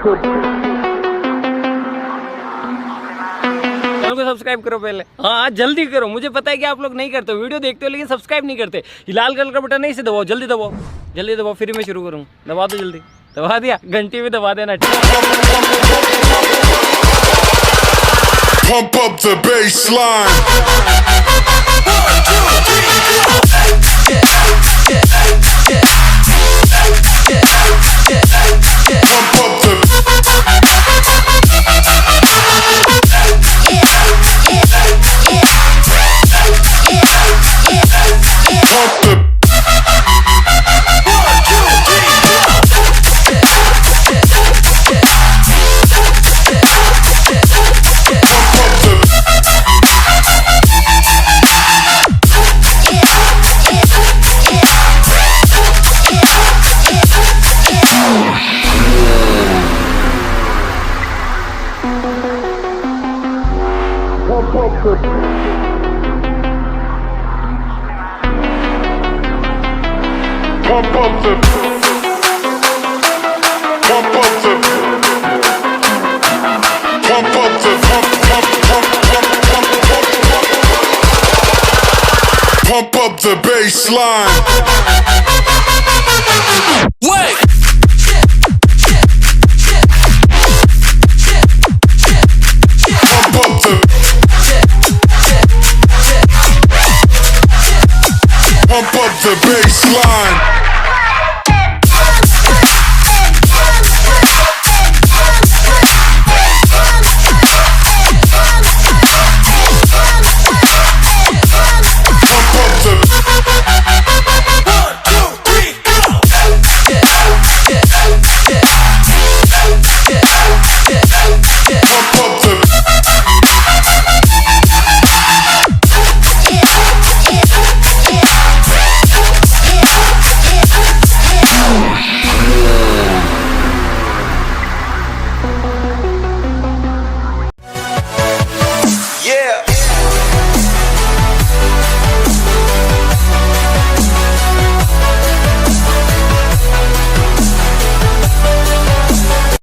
Channel को subscribe करो पहले। हाँ जल्दी करो, मुझे पता है कि आप लोग नहीं करते हो, वीडियो देखते हो लेकिन सब्सक्राइब नहीं करते। ये लाल कलर का बटन नहीं से दबाओ, जल्दी दबाओ, जल्दी दबाओ, फिर मैं शुरू करूँ। दबा दो जल्दी, दबा दिया, घंटी भी दबा देना। Pump up the baseline. Pump up the Pump up the Pump up the Pump up the Pump up the baseline. Wait. Pump up the Pump up the baseline.